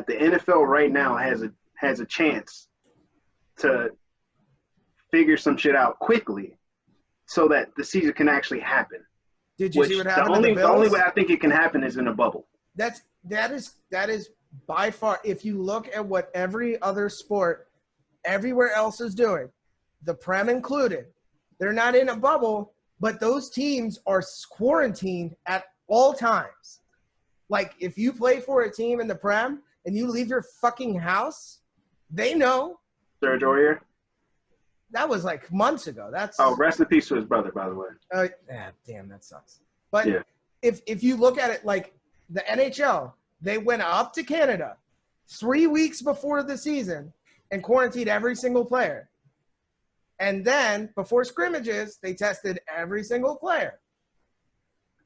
that the NFL right now has a chance to figure some shit out quickly so that the season can actually happen. Did you see what happened to the Bills? The only way I think it can happen is in a bubble. That is by far, if you look at what every other sport everywhere else is doing, the Prem included, they're not in a bubble, but those teams are quarantined at all times. Like, if you play for a team in the Prem and you leave your fucking house, they know. Serge Aurier? That was like months ago. Rest in peace to his brother, by the way. Damn, that sucks. But yeah. if you look at it like the NHL, they went up to Canada 3 weeks before the season and quarantined every single player. And then before scrimmages, they tested every single player.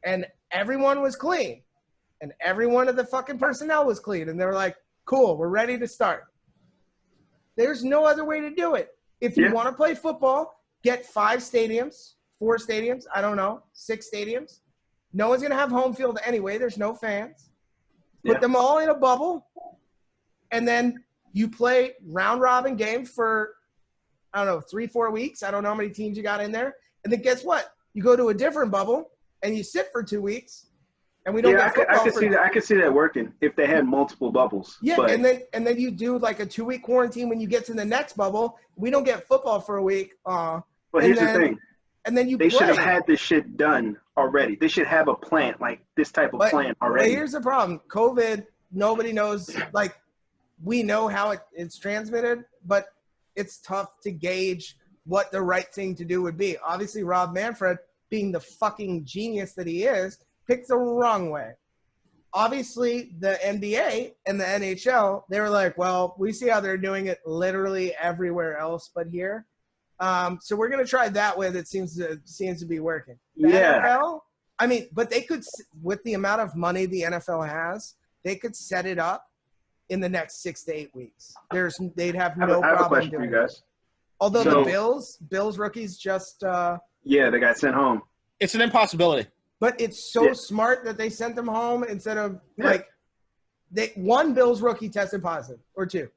And everyone was clean. And every one of the fucking personnel was clean. And they were like, cool, we're ready to start. There's no other way to do it. If you want to play football, get 5 stadiums, 4 stadiums, I don't know, 6 stadiums. No one's going to have home field anyway. There's no fans. Put them all in a bubble. And then you play round-robin games for, I don't know, 3-4 weeks. I don't know how many teams you got in there. And then guess what? You go to a different bubble, and you sit for 2 weeks. And we don't get football. I could see that working if they had multiple bubbles. Yeah, but, and then you do like a 2-week quarantine when you get to the next bubble. We don't get football for a week. But here's the thing. And then they should have had this shit done already. They should have a plan, like this type of plan already. But here's the problem. COVID, nobody knows. Like, we know how it's transmitted, but it's tough to gauge what the right thing to do would be. Obviously, Rob Manfred, being the fucking genius that he is, picked the wrong way. Obviously, the NBA and the NHL, they were like, well, we see how they're doing it literally everywhere else but here. So we're going to try that way that seems to be working. The NFL, I mean, but they could, with the amount of money the NFL has, they could set it up in the next 6 to 8 weeks. They'd have no problem doing it. I have a question for you guys. Although the Bills rookies just they got sent home. It's an impossibility. But it's so smart that they sent them home instead of one Bills rookie tested positive or 2.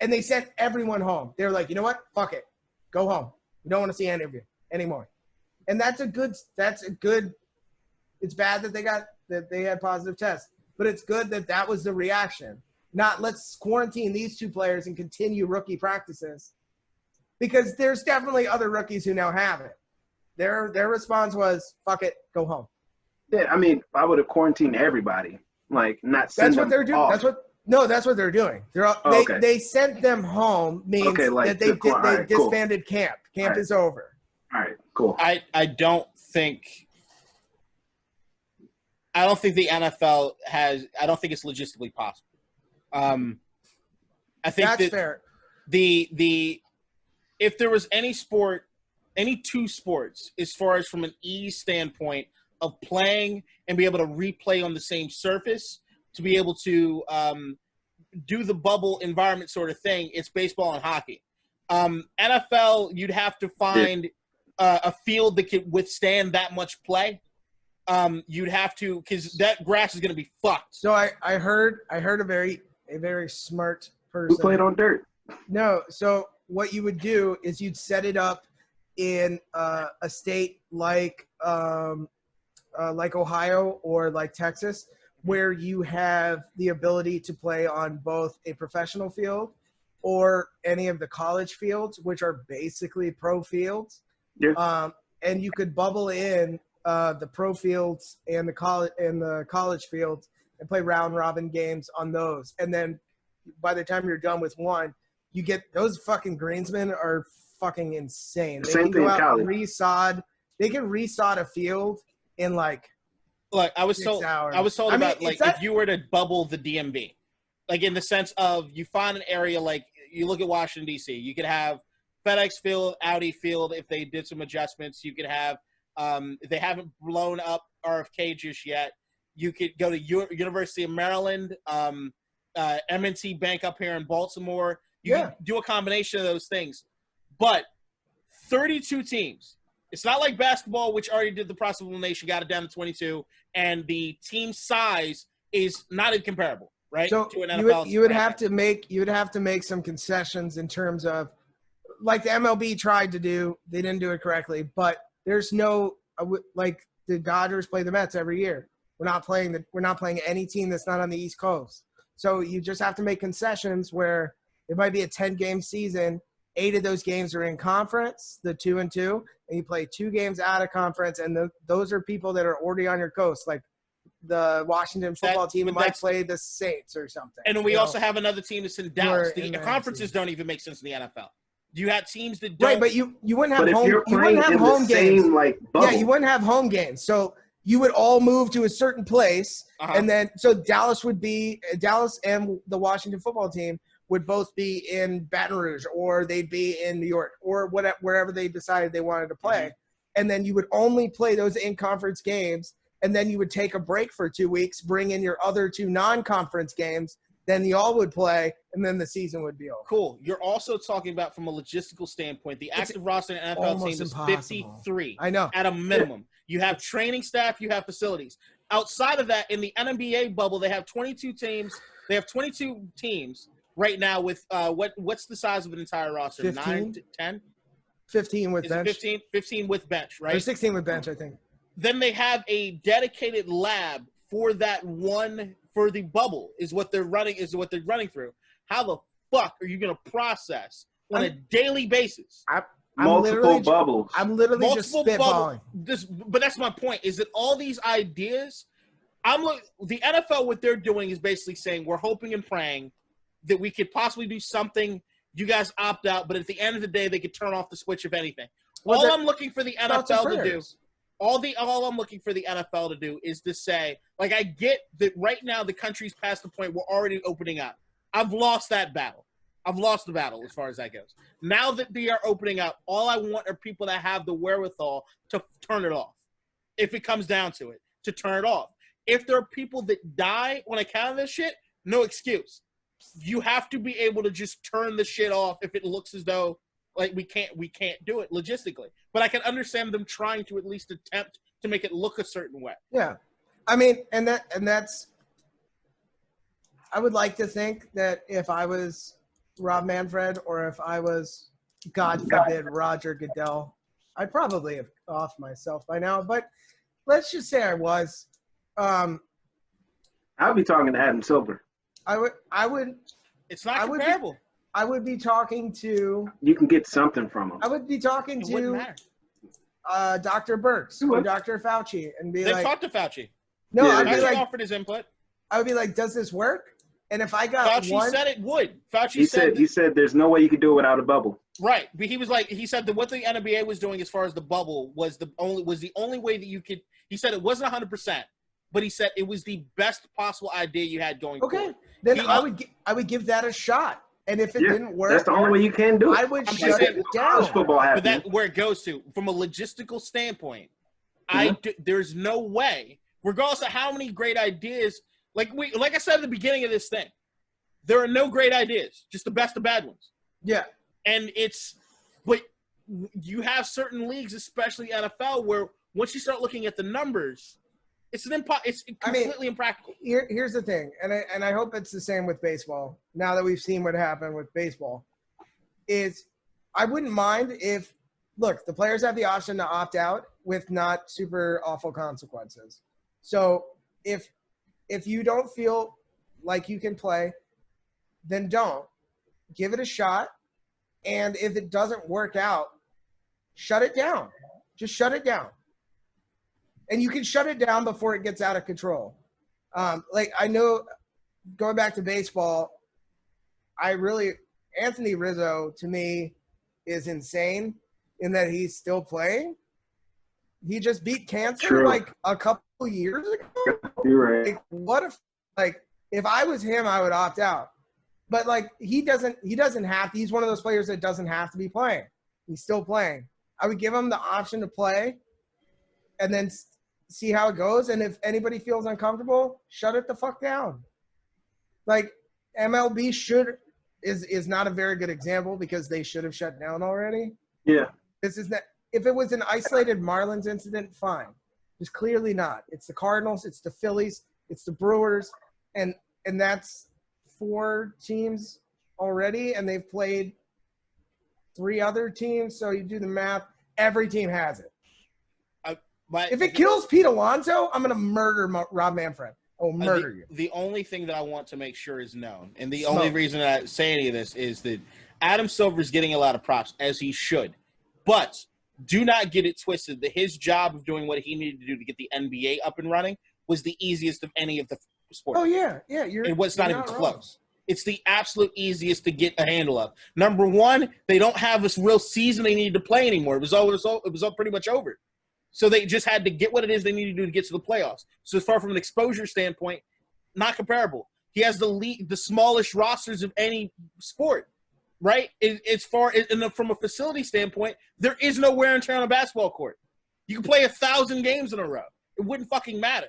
And they sent everyone home. They were like, you know what? Fuck it. Go home. We don't want to see any of you anymore. And that's a good it's bad that they had positive tests, but it's good that was the reaction. Not let's quarantine these 2 players and continue rookie practices, because there's definitely other rookies who now have it. Their response was, fuck it, go home. Yeah, I mean, I would have quarantined everybody, like not send them. That's what they're doing. Off. That's what they're doing. They sent them home means that they disbanded camp. Camp is over. All right, cool. I don't think the NFL has. I don't think it's logistically possible. I think that's fair. If there was any 2 sports, as far as from an ease standpoint of playing and be able to replay on the same surface, to be able to do the bubble environment sort of thing, it's baseball and hockey. NFL, you'd have to find a field that could withstand that much play. You'd have to, because that grass is going to be fucked. So I heard a very smart person. Who played on dirt? No, so what you would do is you'd set it up in a state like Ohio or like Texas, where you have the ability to play on both a professional field or any of the college fields, which are basically pro fields. Yeah. And you could bubble in the pro fields and the college fields and play round robin games on those. And then by the time you're done with one, you get those fucking greensmen are fucking insane. They can go out and resod. They can resod a field in like I was told about if you were to bubble the DMV, like in the sense of you find an area, like you look at Washington D.C., you could have FedEx Field, Audi Field. If they did some adjustments, you could have they haven't blown up RFK just yet. You could go to University of Maryland, M&T Bank up here in Baltimore. You can do a combination of those things. But 32 teams. It's not like basketball, which already did the process of elimination, got it down to 22, and the team size is not incomparable. right? So to an NFL you would have to make some concessions in terms of, like the MLB tried to do. They didn't do it correctly, but there's no like the Dodgers play the Mets every year. We're not playing any team that's not on the East Coast. So you just have to make concessions where it might be a 10-game season. 8 of those games are in conference, the 2-2, and you play 2 games out of conference, and those are people that are already on your coast, like the Washington football team might play the Saints or something. And we also have another team that's in Dallas. The conferences don't even make sense in the NFL. You had teams that don't. Right, but you wouldn't have home. You wouldn't have home games. Bubble. Yeah, you wouldn't have home games. So you would all move to a certain place, and then so Dallas and the Washington football team would both be in Baton Rouge, or they'd be in New York, or wherever they decided they wanted to play. And then you would only play those in-conference games, and then you would take a break for 2 weeks, bring in your other 2 non-conference games, then you all would play, and then the season would be over. Cool. You're also talking about, from a logistical standpoint, the active roster in the NFL team is 53. I know. At a minimum. You have training staff, you have facilities. Outside of that, in the NBA bubble, they have 22 teams. They have 22 teams right now with what's the size of an entire roster? 15? 9 to 10? 15 with bench. 15 with bench, right? Or 16 with bench, I think. Then they have a dedicated lab for that one, for the bubble is what they're running through. How the fuck are you going to process on a daily basis? Multiple bubbles. I'm literally just spitballing. But that's my point, is that all these ideas, the NFL, what they're doing is basically saying, we're hoping and praying that we could possibly do something. You guys opt out, but at the end of the day, they could turn off the switch of anything. All I'm looking for the NFL to do is to say, like, I get that right now the country's past the point we're already opening up. I've lost that battle. I've lost the battle as far as that goes. Now that they are opening up, all I want are people that have the wherewithal to turn it off. If it comes down to it, to turn it off. If there are people that die on account of this shit, no excuse. You have to be able to just turn the shit off if it looks as though like we can't do it logistically. But I can understand them trying to at least attempt to make it look a certain way. Yeah. I mean, and that's I would like to think that if I was Rob Manfred, or if I was, God forbid, Roger Goodell, I'd probably have offed myself by now. But let's just say I was. I'd be talking to Adam Silver. I would. It's not comparable. I would be talking to. You can get something from him. I would be talking to Dr. Birx or Dr. Fauci and be like. They talked to Fauci. No, yeah, I'd be like, offered his input. I would be like, does this work? And if I got Fauci said it would. He said there's no way you could do it without a bubble. Right. But he said that what the NBA was doing as far as the bubble was the only way that you could. He said it wasn't 100%, but he said it was the best possible idea you had going forward. Okay. Then I would give that a shot. And if it didn't work, that's the only way you can do it. I would shut it down. Football but that's where it goes to. From a logistical standpoint, there's no way, regardless of how many great ideas. Like I said at the beginning of this thing, there are no great ideas, just the best of bad ones. Yeah. And but you have certain leagues, especially NFL, where once you start looking at the numbers, it's completely impractical. Here's the thing, and I hope it's the same with baseball. Now that we've seen what happened with baseball, is I wouldn't mind if, look, the players have the option to opt out with not super awful consequences. So if you don't feel like you can play, then don't. Give it a shot. And if it doesn't work out, shut it down. Just shut it down. And you can shut it down before it gets out of control. I know, going back to baseball, Anthony Rizzo, to me, is insane in that he's still playing. He just beat cancer a couple years ago. You're right. If I was him, I would opt out. But he doesn't have to. He's one of those players that doesn't have to be playing. He's still playing. I would give him the option to play and then see how it goes. And if anybody feels uncomfortable, shut it the fuck down. MLB is not a very good example because they should have shut down already. Yeah. If it was an isolated Marlins incident, fine. Just clearly not. It's the Cardinals, it's the Phillies, it's the Brewers, and and that's 4 teams already, and they've played 3 other teams. So you do the math. Every team has it. If it kills Pete Alonso, I'm going to murder Rob Manfred. Oh, murder you. The only thing that I want to make sure is known, and the only reason that I say any of this is that Adam Silver is getting a lot of props, as he should. But do not get it twisted that his job of doing what he needed to do to get the NBA up and running was the easiest of any of the sports. Oh, yeah. It was not even close. It's the absolute easiest to get a handle of. Number one, they don't have this real season they needed to play anymore. It was all pretty much over. So they just had to get what it is they needed to do to get to the playoffs. So as far from an exposure standpoint, not comparable. He has the smallest rosters of any sport, right? From a facility standpoint, there is no wear and tear on a basketball court. You can play 1,000 games in a row. It wouldn't fucking matter.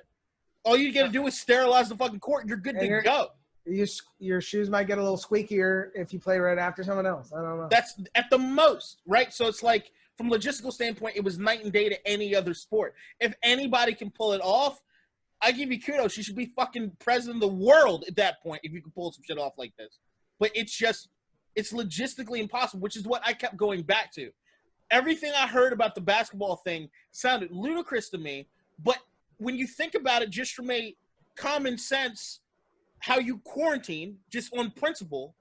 All you got to do is sterilize the fucking court. You're good to go. Your shoes might get a little squeakier if you play right after someone else. I don't know. That's at the most, right? So it's like, from a logistical standpoint, it was night and day to any other sport. If anybody can pull it off, I give you kudos. You should be fucking president of the world at that point if you can pull some shit off like this. But it's logistically impossible, which is what I kept going back to. Everything I heard about the basketball thing sounded ludicrous to me, but when you think about it just from a common sense, how you quarantine, just on principle,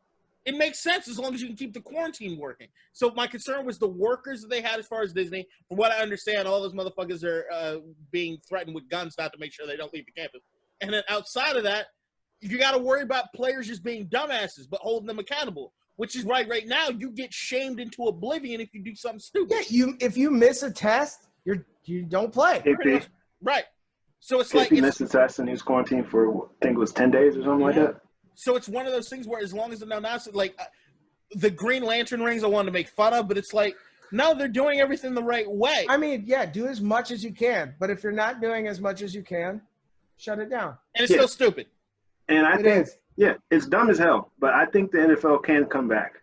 it makes sense as long as you can keep the quarantine working. So my concern was the workers that they had as far as Disney. From what I understand, all those motherfuckers are being threatened with guns not to make sure they don't leave the campus. And then outside of that, you got to worry about players just being dumbasses but holding them accountable, which is why right now you get shamed into oblivion if you do something stupid. Yeah, if you miss a test, you don't play. Right. So it's if like he missed the test and he was quarantined for, I think it was 10 days or something like that. So it's one of those things where as long as they're not like the Green Lantern rings I wanted to make fun of, but it's like, no, they're doing everything the right way. I mean, yeah, do as much as you can. But if you're not doing as much as you can, shut it down. And it's still stupid. And I think, it's dumb as hell. But I think the NFL can come back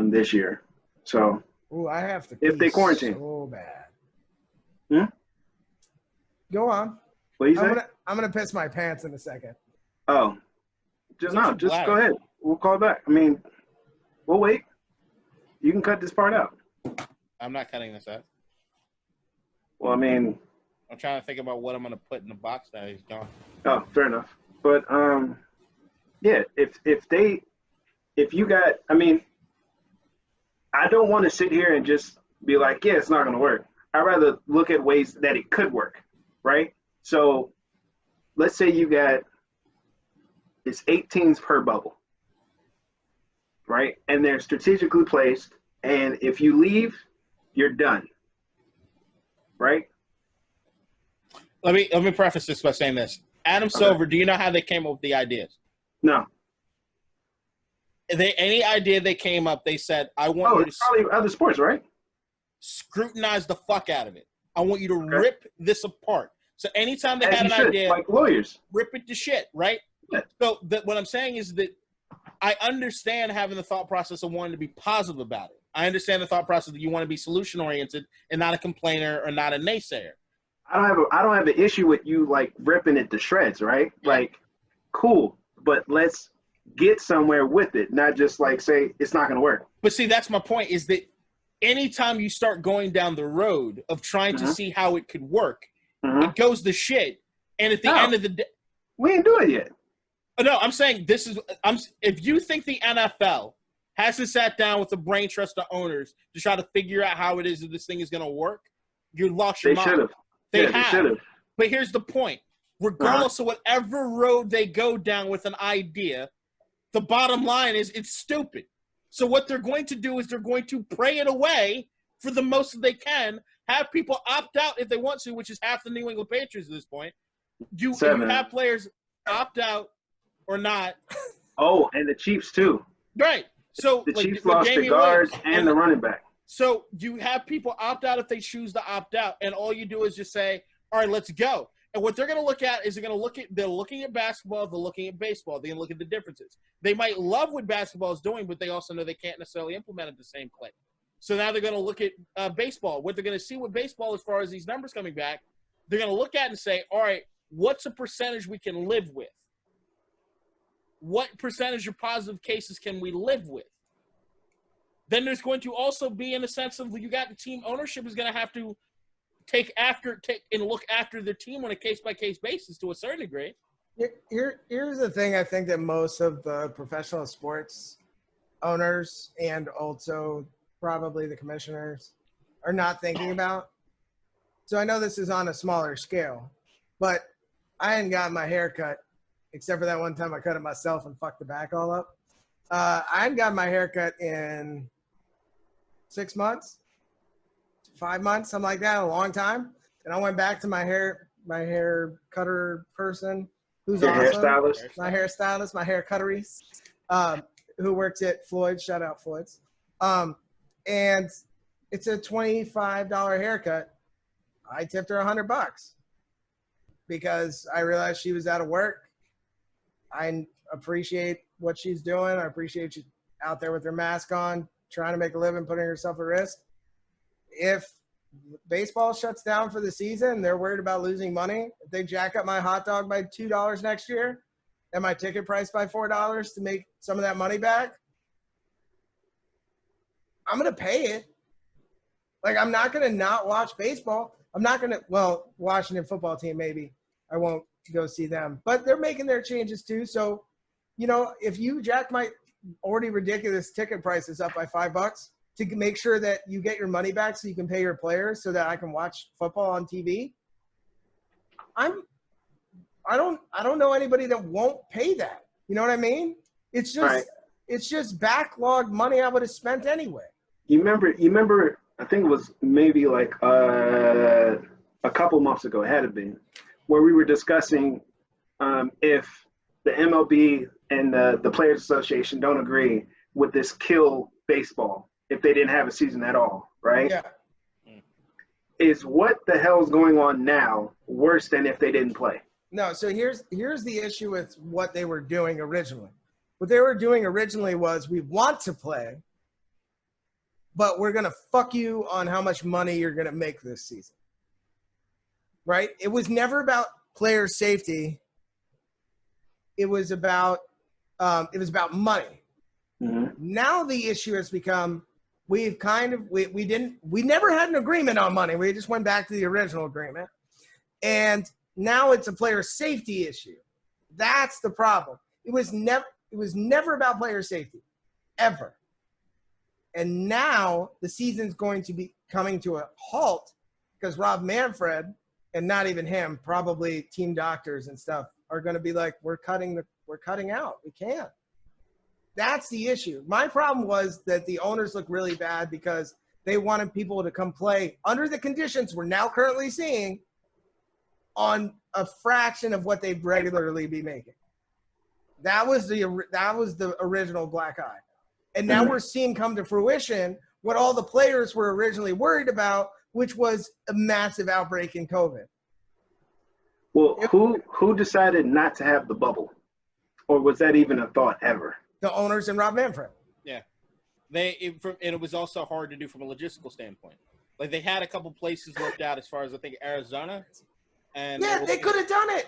this year. So I have to if they quarantine so bad. Go on. What you say? I'm gonna piss my pants in a second. Oh. Just go ahead. We'll call back. I mean, we'll wait. You can cut this part out. I'm not cutting this out. Well, I mean, I'm trying to think about what I'm going to put in the box that he's gone. Oh, fair enough. But if you got, I mean, I don't want to sit here and just be like, yeah, it's not going to work. I'd rather look at ways that it could work, right? So let's say you got, it's 8 teams per bubble, right? And they're strategically placed. And if you leave, you're done, right? Let me preface this by saying this. Adam Silver, do you know how they came up with the ideas? No. Any idea they came up, they said, I want you to probably other sports, right? Scrutinize the fuck out of it. I want you to rip this apart. So anytime they had an idea, like lawyers, rip it to shit, right? Yeah. So what I'm saying is that I understand having the thought process of wanting to be positive about it. I understand the thought process that you want to be solution oriented and not a complainer or not a naysayer. I don't have an issue with you like ripping it to shreds, right? Yeah. Like, cool, but let's get somewhere with it, not just like say it's not going to work. But see, that's my point, is that anytime you start going down the road of trying to see how it could work, it goes to shit. And at the end of the day, we ain't doing it yet. No, I'm saying if you think the NFL hasn't sat down with the brain trust of owners to try to figure out how it is that this thing is going to work, you lost your mind. They should have. But here's the point. Regardless of whatever road they go down with an idea, the bottom line is it's stupid. So what they're going to do is they're going to pray it away for the most that they can, have people opt out if they want to, which is half the New England Patriots at this point. You have players opt out or not. Oh, and the Chiefs too. Right. So the Chiefs lost the guards and the running back. So you have people opt out if they choose to opt out, and all you do is just say, all right, let's go. And what they're going to look at is they're looking at basketball, they're looking at baseball, they're going to look at the differences. They might love what basketball is doing, but they also know they can't necessarily implement it the same way. So now they're going to look at baseball. What they're going to see with baseball as far as these numbers coming back, they're going to look at and say, all right, what's a percentage we can live with? what percentage of positive cases can we live with? Then there's going to also be in a sense of you got the team ownership is going to have to take and look after their team on a case-by-case basis to a certain degree. Here's the thing I think that most of the professional sports owners and also probably the commissioners are not thinking about. So I know this is on a smaller scale, but I hadn't gotten my hair cut except for that one time I cut it myself and fucked the back all up. I hadn't gotten my hair cut in 6 months, 5 months, something like that, a long time. And I went back to my hair cutter person who's Your awesome. hairstylist. My hairstylist, my hair cutteries, who works at Floyd's. Shout out Floyd's. And it's a $25 haircut. I tipped her $100 because I realized she was out of work. I appreciate what she's doing. I appreciate she's out there with her mask on, trying to make a living, putting herself at risk. If baseball shuts down for the season, they're worried about losing money. If they jack up my hot dog by $2 next year and my ticket price by $4 to make some of that money back, I'm going to pay it. Like, I'm not going to not watch baseball. I'm not going to, well, Washington football team, maybe. I won't go see them. But they're making their changes too. So, you know, if you jack my already ridiculous ticket prices up by $5 to make sure that you get your money back so you can pay your players so that I can watch football on TV, I don't know anybody that won't pay that. You know what I mean? It's just Right. It's just backlogged money I would have spent anyway. You remember, I think it was maybe like a couple months ago, it had to been, where we were discussing if the MLB and the Players Association don't agree with this kill baseball if they didn't have a season at all, right? Yeah. Is what the hell's going on now worse than if they didn't play? No, so here's the issue with what they were doing originally. What they were doing originally was we want to play, but we're going to fuck you on how much money you're going to make this season. Right? It was never about player safety. It was about money. Mm-hmm. Now the issue has become we never had an agreement on money. We just went back to the original agreement. And now it's a player safety issue. That's the problem. It was never about player safety, ever. And now the season's going to be coming to a halt because Rob Manfred, and not even him, probably team doctors and stuff, are going to be like, we're cutting out. We can't. That's the issue. My problem was that the owners look really bad because they wanted people to come play under the conditions we're now currently seeing on a fraction of what they'd regularly be making. That was the original black eye. And now we're seeing come to fruition what all the players were originally worried about, which was a massive outbreak in COVID. Well, who decided not to have the bubble? Or was that even a thought ever? The owners and Rob Manfred. Yeah. And it was also hard to do from a logistical standpoint. Like, they had a couple places worked out as far as, I think, Arizona. And yeah, they could have done it.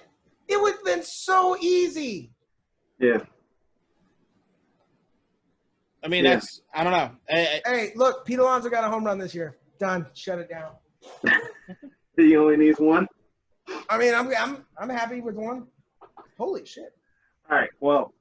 It would have been so easy. Yeah. I mean, that's – I don't know. Hey, look, Pete Alonso got a home run this year. Done. Shut it down. He only needs one? I mean, I'm happy with one. Holy shit. All right. Well,